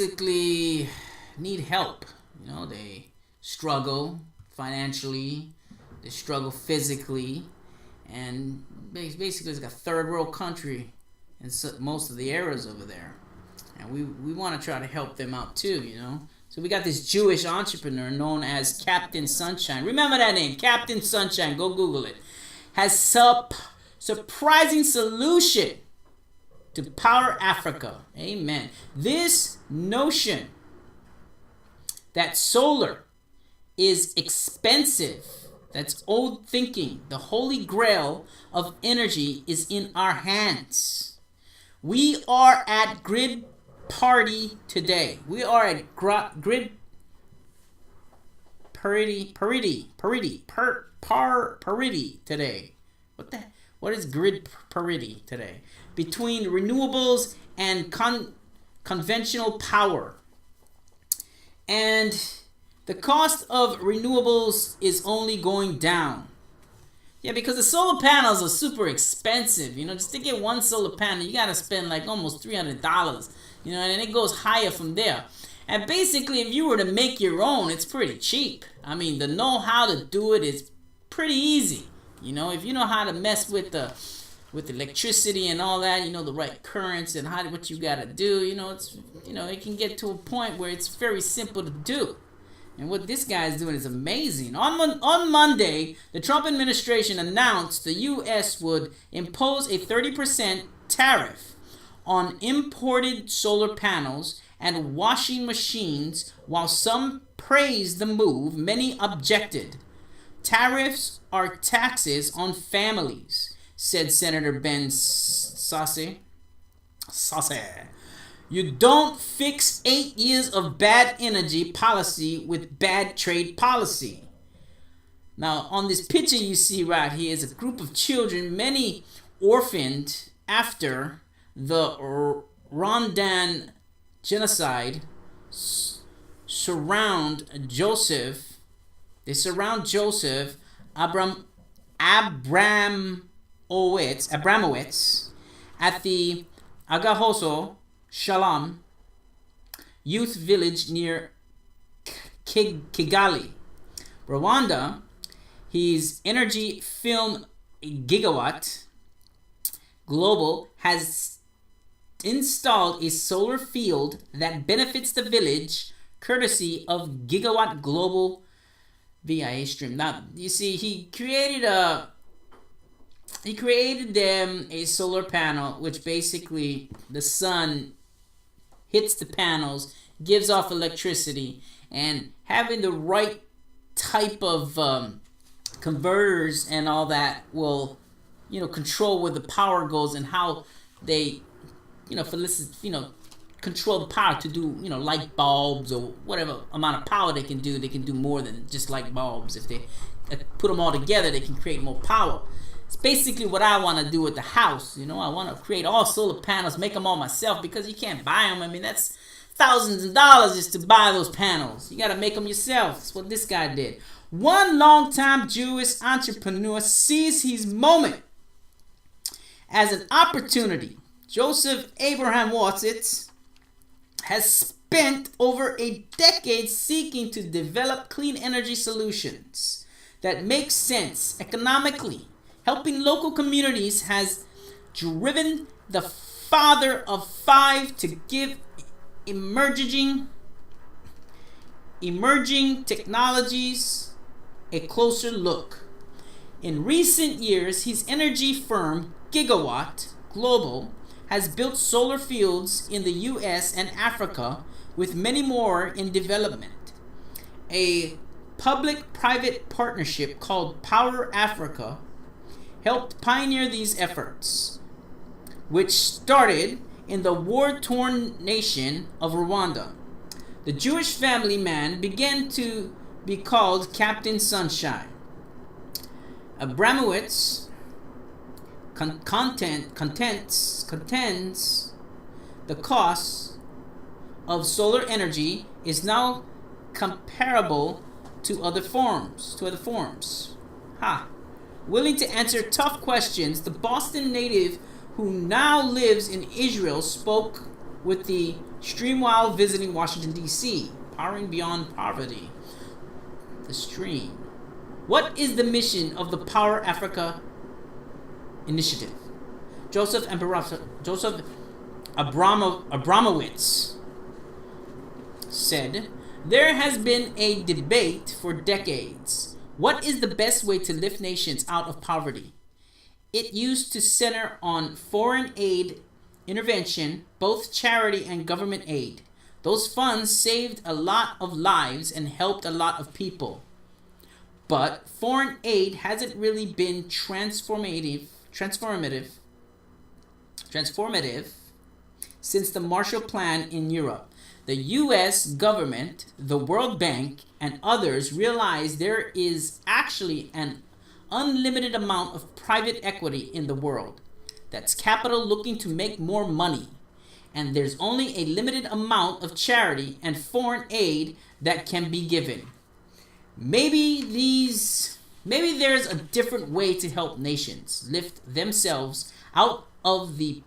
basically need help. They struggle financially, they struggle physically, and basically it's like a third world country in most of the areas over there. And we want to try to help them out too. So we got this Jewish entrepreneur known as Captain Sunshine. Remember that name, Captain Sunshine. Go Google it. Has surprising solution to power Africa. Amen. This notion that solar is expensive, that's old thinking. The holy grail of energy is in our hands. We are at grid party today. We are at grid parity today. What is grid parity today? Between renewables and conventional power. And the cost of renewables is only going down. Yeah, because the solar panels are super expensive. Just to get one solar panel, you got to spend like almost $300. And it goes higher from there. And basically, if you were to make your own, it's pretty cheap. I mean, the know-how to do it is pretty easy. If you know how to mess with the electricity and all that, the right currents and what you gotta do, it can get to a point where it's very simple to do. And what this guy is doing is amazing. On Monday, the Trump administration announced the U.S. would impose a 30% tariff on imported solar panels and washing machines. While some praised the move, many objected. Tariffs are taxes on families, said Senator Ben Sasse. You don't fix 8 years of bad energy policy with bad trade policy. Now, on this picture you see right here is a group of children, many orphaned after the Rwandan genocide, surround Joseph Abramowitz at the Agahozo Shalom Youth Village near Kigali, Rwanda. His Energy Film Gigawatt Global has installed a solar field that benefits the village courtesy of Gigawatt Global via stream. Now, you see, he created them a solar panel, which basically the sun hits the panels, gives off electricity, and having the right type of converters and all that will, control where the power goes and how they, control the power to do, light bulbs or whatever amount of power they can do. They can do more than just light bulbs. If they put them all together, they can create more power. It's basically what I want to do with the house. I want to create all solar panels, make them all myself, because you can't buy them. I mean, that's thousands of dollars just to buy those panels. You got to make them yourself. That's what this guy did. One longtime Jewish entrepreneur sees his moment as an opportunity. Joseph Abraham Watzitz has spent over a decade seeking to develop clean energy solutions that make sense economically. Helping local communities has driven the father of five to give emerging technologies a closer look. In recent years, his energy firm Gigawatt Global has built solar fields in the U.S. and Africa, with many more in development. A public-private partnership called Power Africa helped pioneer these efforts, which started in the war-torn nation of Rwanda. The Jewish family man began to be called Captain Sunshine. Abramowitz contends the cost of solar energy is now comparable to other forms. Willing to answer tough questions, the Boston native who now lives in Israel spoke with the stream while visiting Washington, D.C., Powering Beyond Poverty. The stream. What is the mission of the Power Africa initiative? Joseph Abramowitz said, there has been a debate for decades. What is the best way to lift nations out of poverty? It used to center on foreign aid intervention, both charity and government aid. Those funds saved a lot of lives and helped a lot of people. But foreign aid hasn't really been transformative since the Marshall Plan in Europe. The US government, the World Bank, and others realize there is actually an unlimited amount of private equity in the world. That's capital looking to make more money. And there's only a limited amount of charity and foreign aid that can be given. Maybe there's a different way to help nations lift themselves out of the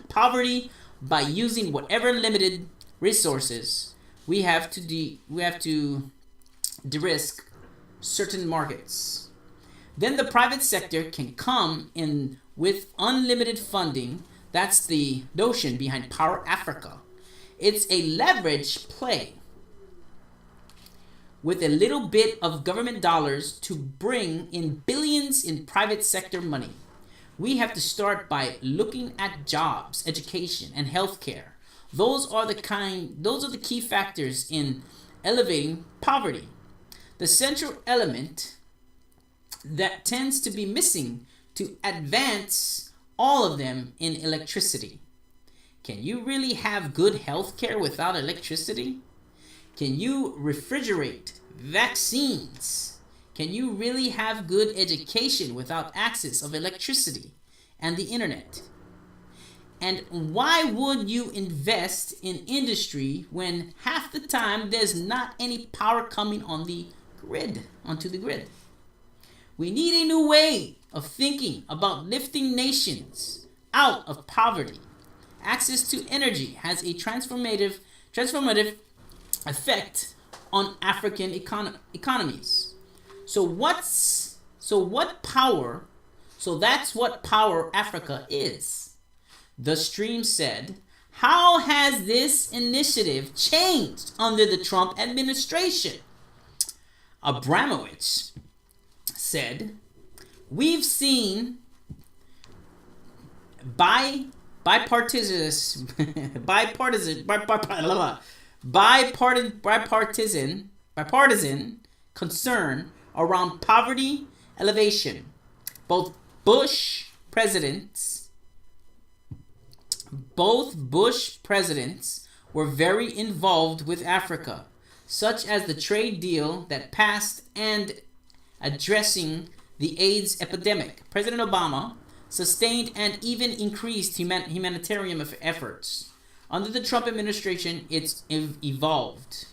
poverty by using whatever limited resources we have to de-risk certain markets. Then the private sector can come in with unlimited funding. That's the notion behind Power Africa. It's a leverage play with a little bit of government dollars to bring in billions in private sector money. We have to start by looking at jobs, education, and healthcare. Those are the key factors in elevating poverty. The central element that tends to be missing to advance all of them in electricity. Can you really have good healthcare without electricity? Can you refrigerate vaccines? Can you really have good education without access of electricity and the internet? And why would you invest in industry when half the time there's not any power coming onto the grid? We need a new way of thinking about lifting nations out of poverty. Access to energy has a transformative effect on African economies. That's what Power Africa is. The stream said, how has this initiative changed under the Trump administration? Abramowitz said, we've seen bipartisan concern around poverty elevation. Both Bush presidents were very involved with Africa, such as the trade deal that passed and addressing the AIDS epidemic. President Obama sustained and even increased humanitarian efforts. Under the Trump administration, it's evolved.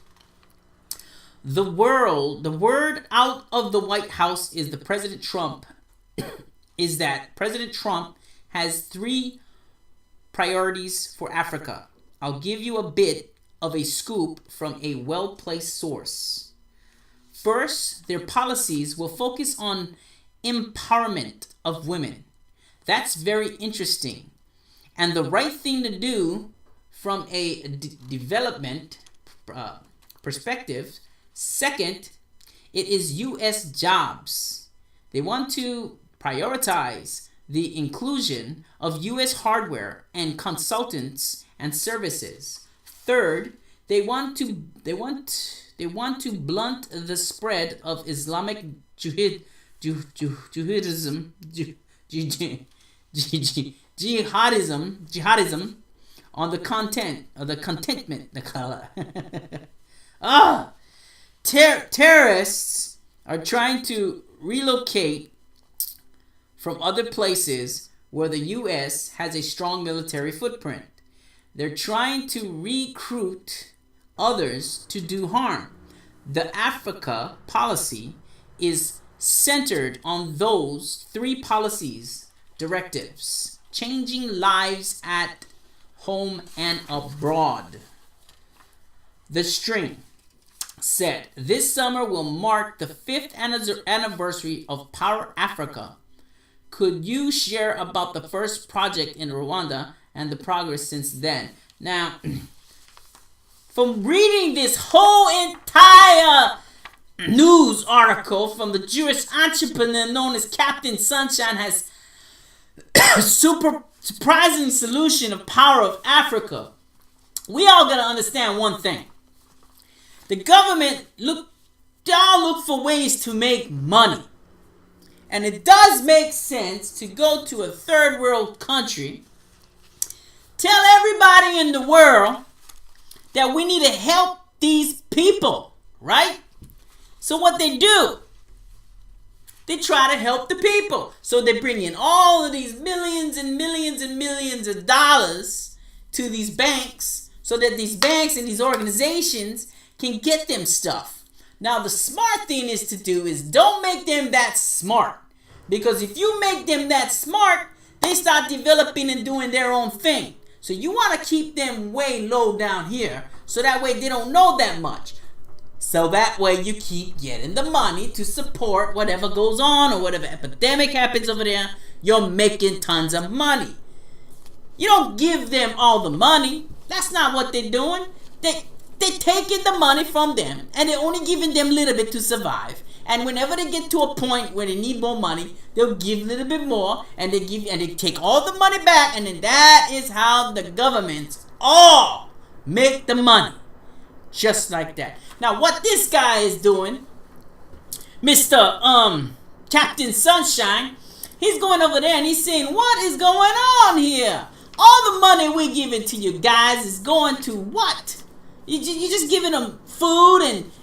The word out of the White House is that President Trump has 3 priorities for Africa. I'll give you a bit of a scoop from a well-placed source. First, their policies will focus on empowerment of women. That's very interesting and the right thing to do from a development perspective. Second, it is U.S. jobs. They want to prioritize the inclusion of U.S. hardware and consultants and services. Third, they want to blunt the spread of Islamic jihadism on the contentment. Terrorists are trying to relocate from other places where the U.S. has a strong military footprint. They're trying to recruit others to do harm. The Africa policy is centered on those 3 policies directives: changing lives at home and abroad. The String said, this summer will mark the 5th anniversary of Power Africa. Could you share about the first project in Rwanda and the progress since then? Now, from reading this whole entire news article from the Jewish entrepreneur known as Captain Sunshine has super surprising solution of Power of Africa. We all gotta understand one thing. The government they all look for ways to make money. And it does make sense to go to a third world country, tell everybody in the world that we need to help these people, right? So what they do, they try to help the people. So they bring in all of these millions and millions and millions of dollars to these banks so that these banks and these organizations can get them stuff. Now the smart thing is to do is don't make them that smart. Because if you make them that smart, they start developing and doing their own thing. So you want to keep them way low down here so that way they don't know that much. So that way you keep getting the money to support whatever goes on or whatever epidemic happens over there. You're making tons of money. You don't give them all the money. That's not what they're doing. They're taking the money from them and they're only giving them a little bit to survive. And whenever they get to a point where they need more money, they'll give a little bit more and they take all the money back, and then that is how the governments all make the money. Just like that. Now what this guy is doing, Mr. Captain Sunshine, he's going over there and he's saying, what is going on here? All the money we're giving to you guys is going to what? You're just giving them food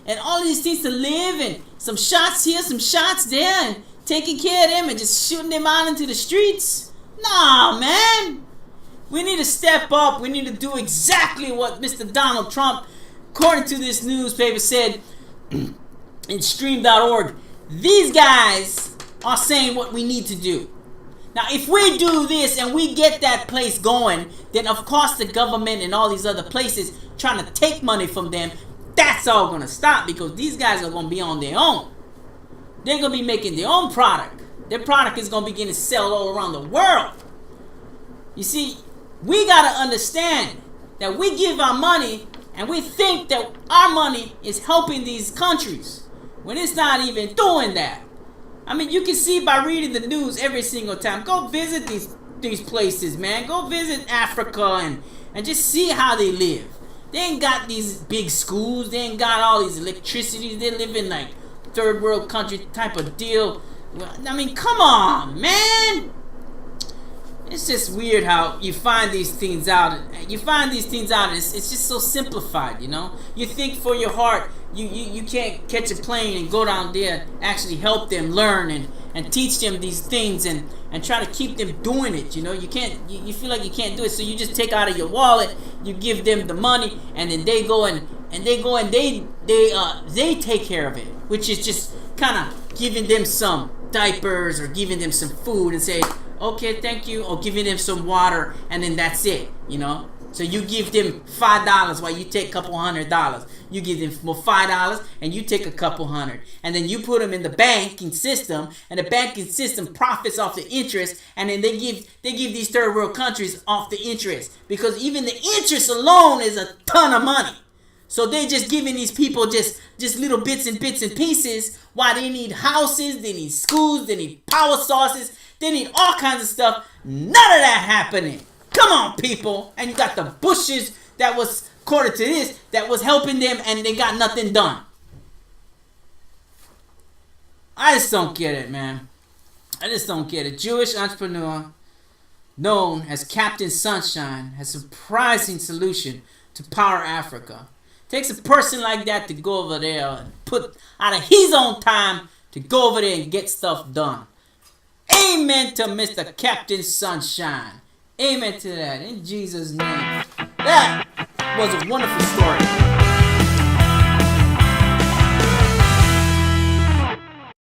and all these things to live, and some shots here, some shots there, and taking care of them and just shooting them out into the streets? Nah, man. We need to step up. We need to do exactly what Mr. Donald Trump, according to this newspaper, said in stream.org. These guys are saying what we need to do. Now, if we do this and we get that place going, then of course the government and all these other places trying to take money from them, that's all going to stop, because these guys are going to be on their own. They're going to be making their own product. Their product is going to be getting sold all around the world. You see, we got to understand that we give our money and we think that our money is helping these countries when it's not even doing that. I mean, you can see by reading the news every single time. Go visit these places, man. Go visit Africa and just see how they live. They ain't got these big schools. They ain't got all these electricities. They live in like third world country type of deal. I mean, come on, man. It's just weird how you find these things out. You find these things out, and it's just so simplified, you know? You think for your heart, you can't catch a plane and go down there, actually help them learn and teach them these things and try to keep them doing it, you know? You can't, you feel like you can't do it, so you just take out of your wallet, you give them the money, and then they go and they take care of it, which is just kind of giving them some diapers or giving them some food and say, okay, thank you, or giving them some water, and then that's it, you know? So you give them $5 while you take a couple $100. You give them more $5 and you take a couple $100. And then you put them in the banking system, and the banking system profits off the interest, and then they give these third world countries off the interest, because even the interest alone is a ton of money. So they just giving these people just little bits and pieces, while they need houses, they need schools, they need power sources, they need all kinds of stuff. None of that happening. Come on, people. And you got the Bushes that was, according to this, that was helping them, and they got nothing done. I just don't get it, man. I just don't get it. Jewish entrepreneur known as Captain Sunshine has a surprising solution to Power Africa. Takes a person like that to go over there and put out of his own time to go over there and get stuff done. Amen to Mr. Captain Sunshine. Amen to that. In Jesus' name. That was a wonderful story.